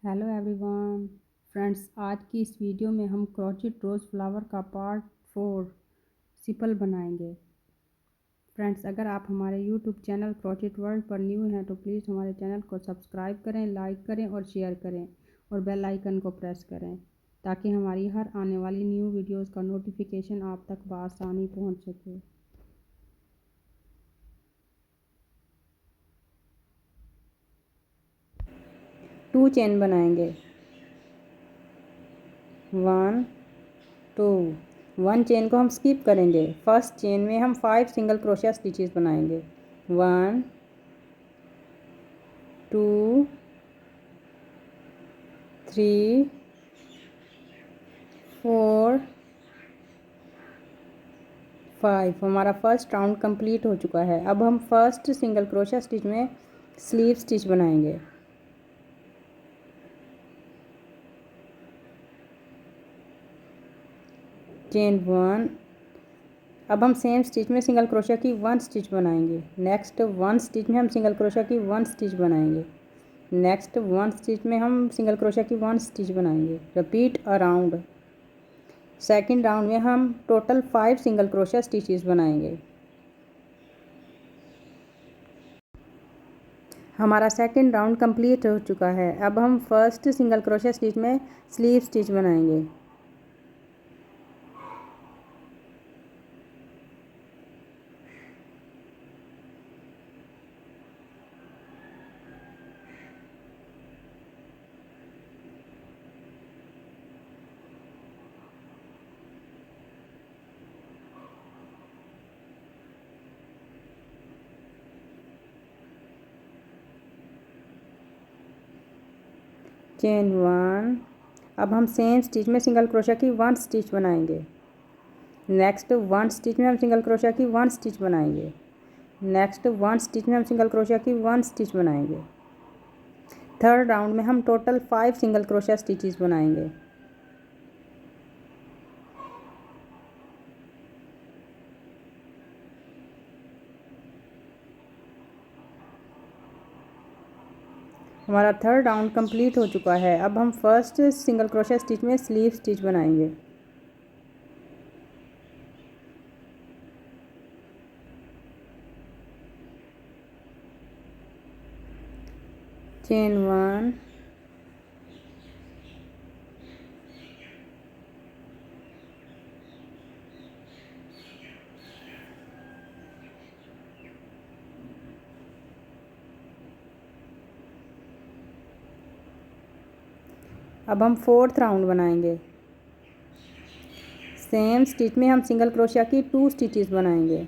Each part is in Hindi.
हेलो एवरीवन फ्रेंड्स, आज की इस वीडियो में हम क्रोचेट रोज़ फ्लावर का पार्ट 4 सिपल बनाएंगे। फ्रेंड्स, अगर आप हमारे यूट्यूब चैनल क्रोचेट वर्ल्ड पर न्यू हैं तो प्लीज़ हमारे चैनल को सब्सक्राइब करें, लाइक करें और शेयर करें और बेल आइकन को प्रेस करें ताकि हमारी हर आने वाली न्यू वीडियोज़ का नोटिफिकेशन आप तक बआसानी पहुँच सके। टू चेन बनाएंगे। 1 2 1 चेन को हम स्किप करेंगे। फर्स्ट चेन में हम 5 सिंगल क्रोशिया स्टिचेस बनाएंगे। 1 2 3 4 5। हमारा फर्स्ट राउंड कंप्लीट हो चुका है। अब हम फर्स्ट सिंगल क्रोशिया स्टिच में स्लीव स्टिच बनाएंगे। चेन 1। अब हम सेम स्टिच में सिंगल क्रोशिया की 1 स्टिच बनाएंगे। नेक्स्ट 1 स्टिच में हम सिंगल क्रोशिया की 1 स्टिच बनाएंगे। नेक्स्ट 1 स्टिच में हम सिंगल क्रोशिया की 1 स्टिच बनाएंगे। Repeat around. सेकेंड राउंड में हम टोटल 5 सिंगल क्रोशिया स्टिचेस बनाएंगे। हमारा सेकेंड राउंड कंप्लीट हो चुका है। अब हम फर्स्ट सिंगल क्रोशिया स्टिच में स्लीव स्टिच बनाएंगे। चेन 1। अब हम सेम स्टिच में सिंगल क्रोशिया की 1 स्टिच बनाएंगे। नेक्स्ट 1 स्टिच में हम सिंगल क्रोशिया की 1 स्टिच बनाएंगे। नेक्स्ट 1 स्टिच में हम सिंगल क्रोशिया की 1 स्टिच बनाएंगे। थर्ड राउंड में हम टोटल 5 सिंगल क्रोशिया स्टिचेस बनाएंगे। हमारा थर्ड राउंड कंप्लीट हो चुका है। अब हम फर्स्ट सिंगल क्रोशिया स्टिच में स्लीव स्टिच बनाएंगे। चेन 1। अब हम फोर्थ राउंड बनाएंगे। सेम स्टिच में हम सिंगल क्रोशिया की 2 स्टिचेस बनाएंगे।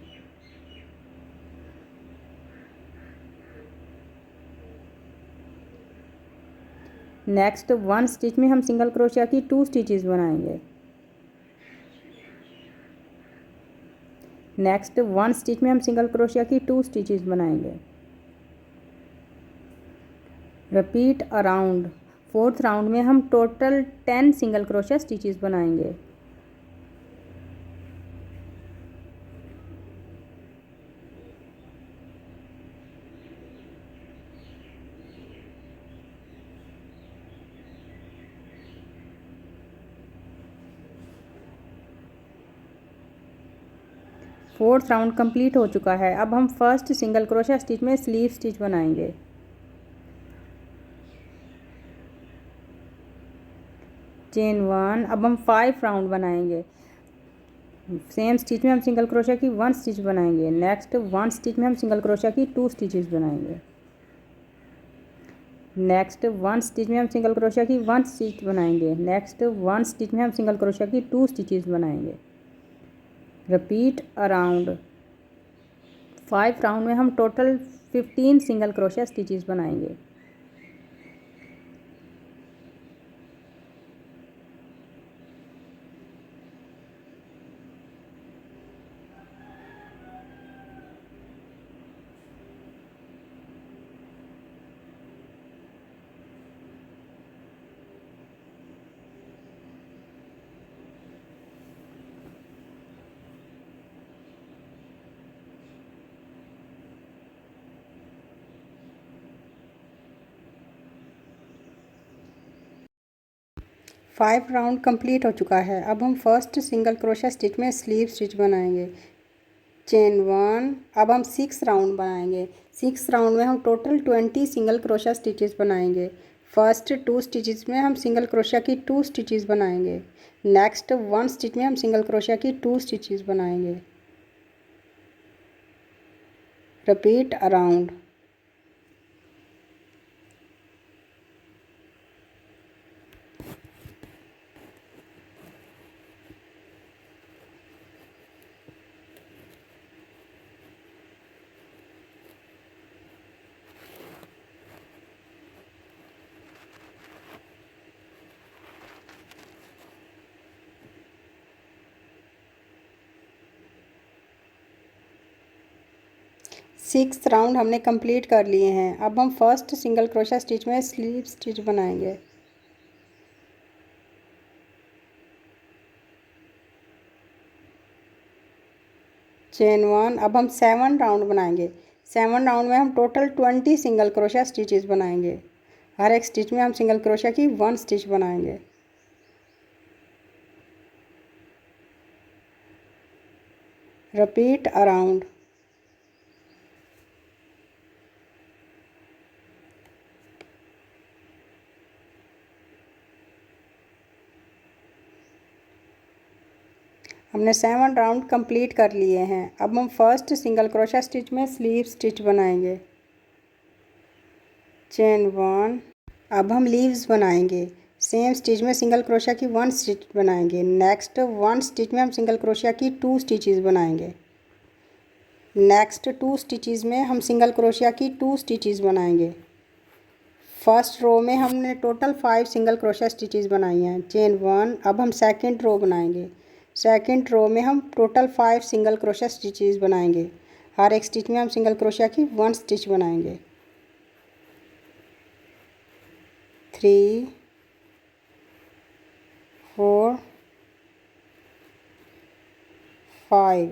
नेक्स्ट 1 स्टिच में हम सिंगल क्रोशिया की 2 स्टिचेस बनाएंगे। नेक्स्ट 1 स्टिच में हम सिंगल क्रोशिया की 2 स्टिचेस बनाएंगे। Repeat around. फोर्थ राउंड में हम टोटल 10 सिंगल क्रोशिया स्टिचेस बनाएंगे। फोर्थ राउंड कंप्लीट हो चुका है। अब हम फर्स्ट सिंगल क्रोशिया स्टिच में स्लीव स्टिच बनाएंगे। चेन 1। अब हम 5 राउंड बनाएंगे। सेम स्टिच में हम सिंगल क्रोशिया की 1 स्टिच बनाएंगे। नेक्स्ट 1 स्टिच में हम सिंगल क्रोशिया की 2 स्टिचेस बनाएंगे। नेक्स्ट 1 स्टिच में हम सिंगल क्रोशिया की 1 स्टिच बनाएंगे। नेक्स्ट 1 स्टिच में हम सिंगल क्रोशिया की 2 स्टिचेस बनाएंगे। Repeat around. 5 राउंड में हम टोटल 15 सिंगल क्रोशिया स्टिचेस बनाएंगे। 5 राउंड कंप्लीट हो चुका है। अब हम फर्स्ट सिंगल क्रोशिया स्टिच में स्लीव स्टिच बनाएंगे। चेन 1। अब हम 6 राउंड बनाएंगे। 6 राउंड में हम टोटल 20 सिंगल क्रोशिया स्टिचेस बनाएंगे। फर्स्ट 2 स्टिचेस में हम सिंगल क्रोशिया की 2 स्टिचेस बनाएंगे। नेक्स्ट 1 स्टिच में हम सिंगल क्रोशिया की 2 स्टिचेस बनाएंगे। Repeat around. सिक्स राउंड हमने कंप्लीट कर लिए हैं। अब हम फर्स्ट सिंगल क्रोशिया स्टिच में स्लीव स्टिच बनाएंगे। चेन 1। अब हम 7 राउंड बनाएंगे। 7 राउंड में हम टोटल 20 सिंगल क्रोशिया स्टिचेस बनाएंगे। हर एक स्टिच में हम सिंगल क्रोशिया की 1 स्टिच बनाएंगे। Repeat around. हमने 7 राउंड कंप्लीट कर लिए हैं। अब हम फर्स्ट सिंगल क्रोशिया स्टिच में स्लीव स्टिच बनाएंगे। चेन 1। अब हम लीव्स बनाएंगे। सेम स्टिच में सिंगल क्रोशिया की 1 स्टिच बनाएंगे। नेक्स्ट 1 स्टिच में हम सिंगल क्रोशिया की 2 स्टिचेस बनाएंगे। नेक्स्ट 2 स्टिचेस में हम सिंगल क्रोशिया की 2 स्टिचेस बनाएंगे। फर्स्ट रो में हमने टोटल 5 सिंगल क्रोशिया स्टिचेस बनाई हैं। चेन 1। अब हम सेकंड रो बनाएंगे। सेकंड रो में हम टोटल 5 सिंगल क्रोशिया स्टिचेस बनाएंगे। हर एक स्टिच में हम सिंगल क्रोशिया की 1 स्टिच बनाएंगे। 3 4 5।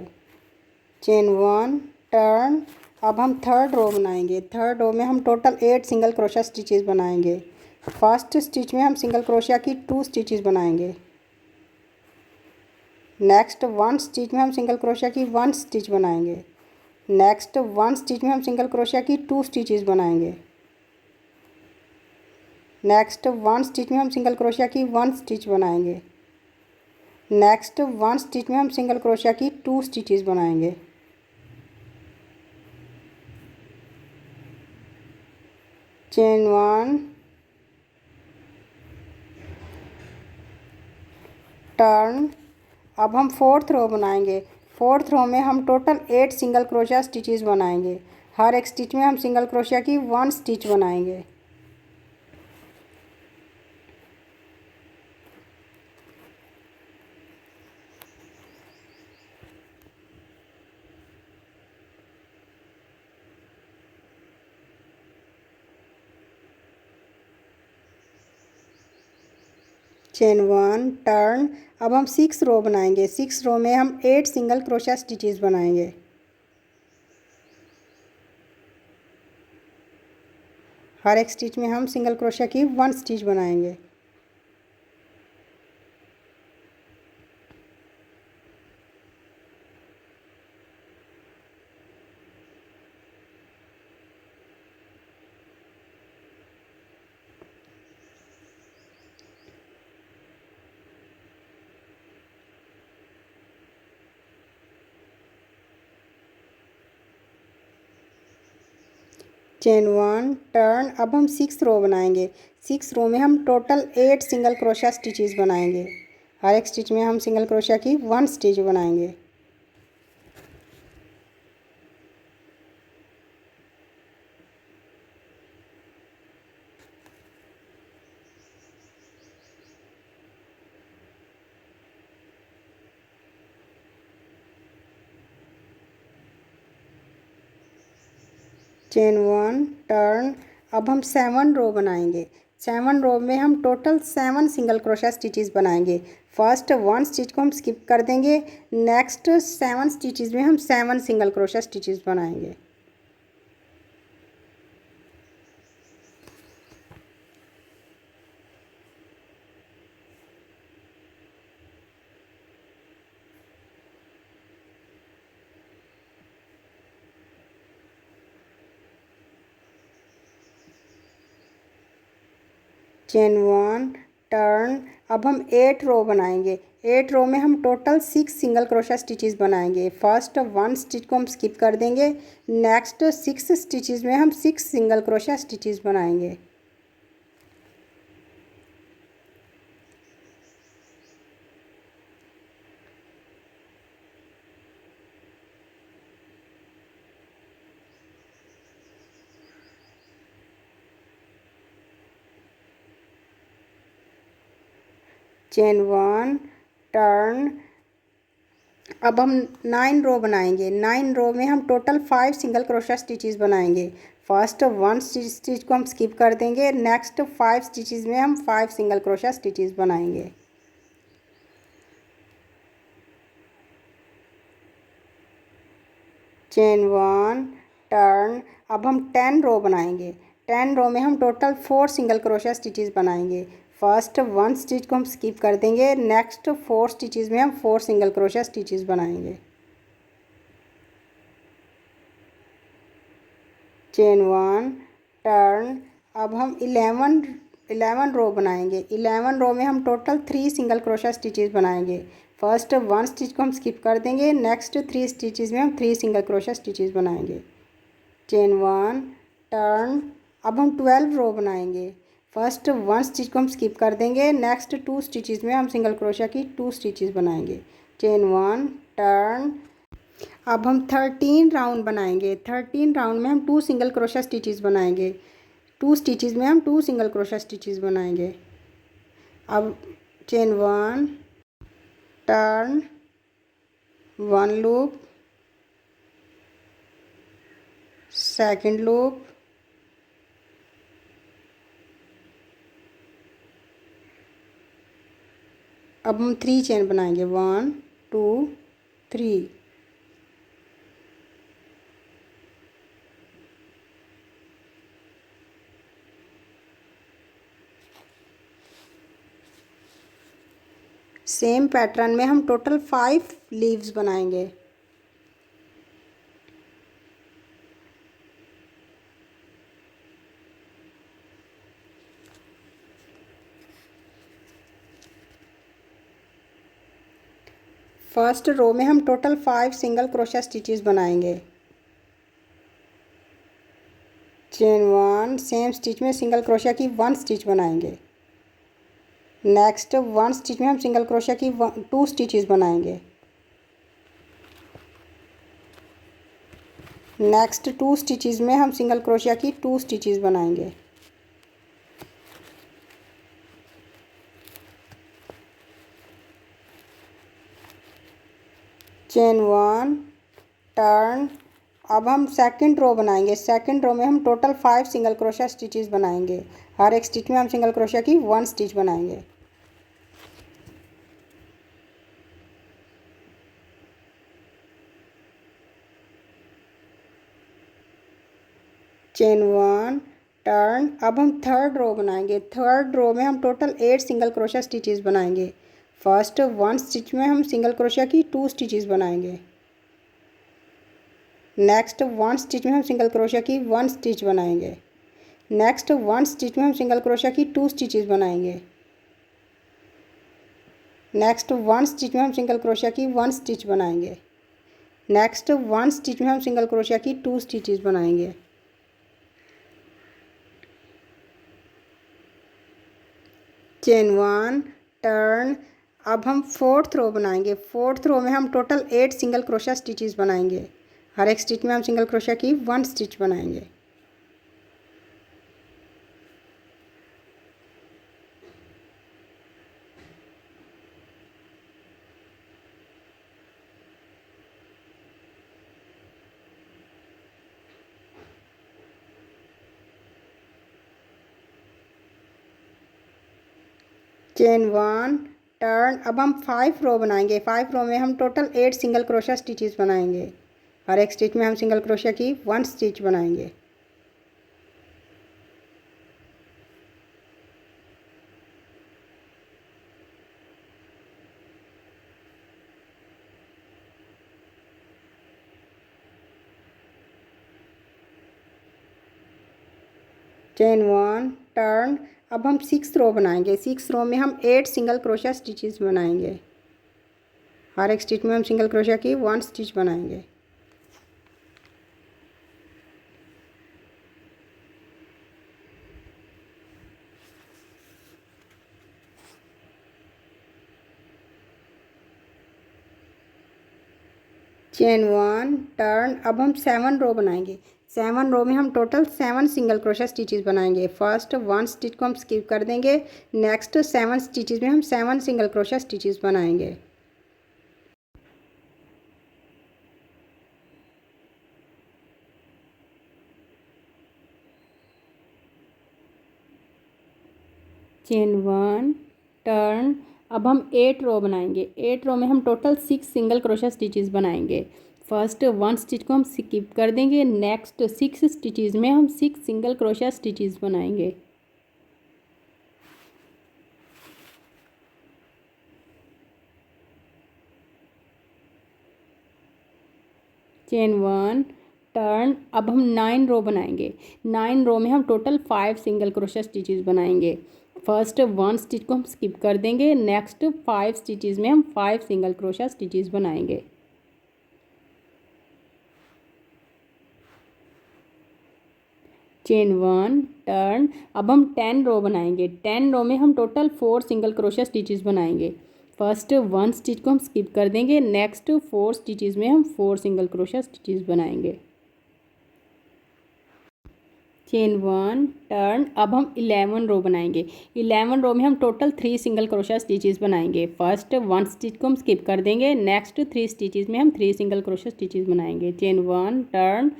चेन 1। टर्न। अब हम थर्ड रो बनाएंगे। थर्ड रो में हम टोटल 8 सिंगल क्रोशिया स्टिचेस बनाएंगे। फर्स्ट स्टिच में हम सिंगल क्रोशिया की 2 स्टिचेस बनाएंगे। नेक्स्ट 1 स्टिच में हम सिंगल क्रोशिया की 1 स्टिच बनाएंगे। नेक्स्ट 1 स्टिच में हम सिंगल क्रोशिया की 2 स्टिचेस बनाएंगे। नेक्स्ट 1 स्टिच में हम सिंगल क्रोशिया की 1 स्टिच बनाएंगे। नेक्स्ट 1 स्टिच में हम सिंगल क्रोशिया की 2 स्टिचेस बनाएंगे। चेन 1। टर्न। अब हम फोर्थ रो बनाएंगे। फोर्थ रो में हम टोटल 8 सिंगल क्रोशिया स्टिचेस बनाएंगे। हर एक स्टिच में हम सिंगल क्रोशिया की 1 स्टिच बनाएंगे। चेन 1। टर्न। अब हम 6 रो बनाएंगे। 6 रो में हम 8 सिंगल क्रोशिया स्टिचेस बनाएंगे। हर एक स्टिच में हम सिंगल क्रोशिया की 1 स्टिच बनाएंगे। चेन 1। टर्न। अब हम 6 रो बनाएंगे। 6 रो में हम टोटल 8 सिंगल क्रोशिया स्टिचेस बनाएंगे। हर एक स्टिच में हम सिंगल क्रोशिया की 1 स्टिच बनाएंगे। चेन 1। टर्न। अब हम 7 रो बनाएंगे। 7 रो में हम टोटल 7 सिंगल क्रोशिया स्टिचेस बनाएंगे। फर्स्ट 1 स्टिच को हम स्किप कर देंगे। नेक्स्ट 7 स्टिचेस में हम 7 सिंगल क्रोशिया स्टिचेस बनाएंगे। Chain 1, turn. अब हम 8 रो बनाएंगे। 8 रो में हम टोटल 6 सिंगल क्रोशा स्टिचेस बनाएंगे। फर्स्ट 1 स्टिच को हम स्किप कर देंगे। नेक्स्ट 6 स्टिचेस में हम 6 सिंगल क्रोशा स्टिचेस बनाएंगे। Chain 1, turn. अब हम 9 रो बनाएंगे। 9 रो में हम टोटल 5 सिंगल क्रोशा स्टिचेस बनाएंगे। फर्स्ट 1 स्टिच को हम स्किप कर देंगे। नेक्स्ट 5 स्टिचेस में हम 5 सिंगल क्रोशा स्टिचेस बनाएंगे। Chain 1, turn. अब हम 10 रो बनाएंगे। 10 रो में हम टोटल 4 सिंगल क्रोशा स्टिचेस बनाएंगे। फर्स्ट 1 स्टिच को हम स्किप कर देंगे। नेक्स्ट 4 स्टिचेस में हम 4 सिंगल क्रोशा स्टिचेस बनाएंगे। Chain 1, turn. अब हम 11 रो बनाएंगे। 11 रो में हम टोटल 3 सिंगल क्रोशा स्टिचेस बनाएंगे। फर्स्ट 1 स्टिच को हम स्किप कर देंगे। नेक्स्ट 3 स्टिचेस में हम 3 सिंगल क्रोशा स्टिचेस बनाएंगे। Chain 1, turn. अब हम 12 रो बनाएंगे। फर्स्ट 1 स्टिच को हम स्किप कर देंगे। नेक्स्ट 2 स्टिचेस में हम सिंगल क्रोशा की 2 स्टिचेस बनाएंगे। Chain 1, turn. अब हम 13 राउंड बनाएंगे। 13 राउंड में हम 2 सिंगल क्रोशा स्टिचेस बनाएंगे। 2 स्टिचेस में हम 2 सिंगल क्रोशा स्टिचेस बनाएंगे। अब chain 1, turn, 1 loop, second loop, अब हम 3 चेन बनाएंगे। 1 2 3। सेम पैटर्न में हम टोटल 5 लीव्स बनाएंगे। फर्स्ट रो में हम टोटल 5 सिंगल क्रोशा स्टिचेस बनाएंगे। चेन 1, सेम स्टिच में सिंगल क्रोशा की 1 स्टिच बनाएंगे। नेक्स्ट 1 स्टिच में हम सिंगल क्रोशा की 2 स्टिचेस बनाएंगे। नेक्स्ट 2 स्टिचेस में हम सिंगल क्रोशा की 2 स्टिचेस बनाएंगे। Chain 1, turn. अब हम सेकंड रो बनाएंगे। सेकंड रो में हम टोटल 5 सिंगल क्रोशा स्टिचेस बनाएंगे। हर एक स्टिच में हम सिंगल क्रोशा की 1 स्टिच बनाएंगे। Chain 1, turn. अब हम थर्ड रो बनाएंगे। थर्ड रो में हम टोटल 8 सिंगल क्रोशा स्टिचेस बनाएंगे। फर्स्ट 1 स्टिच में हम सिंगल क्रोशा की 2 स्टिचेस बनाएंगे। नेक्स्ट 1 स्टिच में हम सिंगल क्रोशा की 1 स्टिच बनाएंगे। नेक्स्ट 1 स्टिच में हम सिंगल क्रोशा की 2 स्टिचेस बनाएंगे। नेक्स्ट 1 स्टिच में हम सिंगल क्रोशा की 1 स्टिच बनाएंगे। नेक्स्ट 1 स्टिच में हम सिंगल क्रोशा की 2 स्टिचेस बनाएंगे। Chain 1, turn. अब हम फोर्थ रो बनाएंगे। फोर्थ रो में हम टोटल 8 सिंगल क्रोशा स्टिचेस बनाएंगे। हर एक स्टिच में हम सिंगल क्रोशा की 1 स्टिच बनाएंगे। Chain 1, turn. अब हम 5 रो बनाएंगे। 5 रो में हम टोटल 8 सिंगल क्रोशा स्टिचेस बनाएंगे। हर एक स्टिच में हम सिंगल क्रोशा की 1 स्टिच बनाएंगे। Chain 1, turn. अब हम 6 रो बनाएंगे। 6 रो में हम 8 सिंगल क्रोशिया स्टिचेस बनाएंगे। हर एक स्टिच में हम सिंगल क्रोशिया की 1 स्टिच बनाएंगे। Chain 1, turn. अब हम 7 रो बनाएंगे। 7 रो में हम टोटल 7 सिंगल क्रोशिया स्टिचेस बनाएंगे। फर्स्ट 1 स्टिच को हम स्किप कर देंगे। नेक्स्ट 7 स्टिचेस में हम 7 सिंगल क्रोशिया स्टिचेस बनाएंगे। Chain 1, turn. अब हम 8 रो बनाएंगे। 8 रो में हम टोटल 6 सिंगल क्रोशिया स्टिचेस बनाएंगे। फर्स्ट 1 स्टिच को हम स्किप कर देंगे। नेक्स्ट 6 स्टिचेस में हम 6 सिंगल क्रोशिया स्टिचेस बनाएंगे। Chain 1, turn. अब हम 9 रो बनाएंगे। 9 रो में हम टोटल 5 सिंगल क्रोशिया स्टिचेस बनाएंगे। फर्स्ट 1 स्टिच को हम स्किप कर देंगे। नेक्स्ट 5 स्टिचेस में हम 5 सिंगल क्रोशिया स्टिचेस बनाएंगे। Chain 1, turn. अब हम 10 रो बनाएंगे। 10 रो में हम टोटल 4 सिंगल क्रोशिया स्टिचेस बनाएंगे। फर्स्ट 1 स्टिच को हम स्किप कर देंगे। नेक्स्ट 4 स्टिचेस में हम 4 सिंगल क्रोशिया स्टिचेस बनाएंगे। Chain 1, turn. अब हम 11 रो बनाएंगे। 11 रो में हम टोटल 3 सिंगल क्रोशिया स्टिचेस बनाएंगे। फर्स्ट 1 स्टिच को हम स्किप कर देंगे। नेक्स्ट 3 स्टिचेस में हम 3 सिंगल क्रोशिया स्टिचेस बनाएंगे। Chain 1, turn.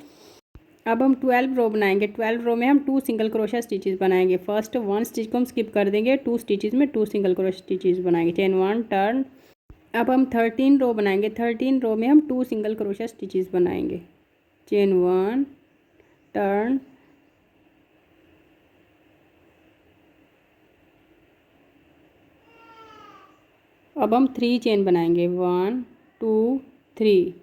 अब हम 12 रो बनाएंगे। 12 रो में हम 2 सिंगल क्रोशिया स्टिचेस बनाएंगे। फर्स्ट 1 स्टिच को हम स्किप कर देंगे। 2 स्टिचेस में 2 सिंगल क्रोशिया स्टिचेस बनाएंगे। Chain 1, turn. अब हम 13 रो बनाएंगे। 13 रो में हम 2 सिंगल क्रोशिया स्टिचेस बनाएंगे। Chain 1, turn. अब हम 3 चेन बनाएंगे। 1 2 3।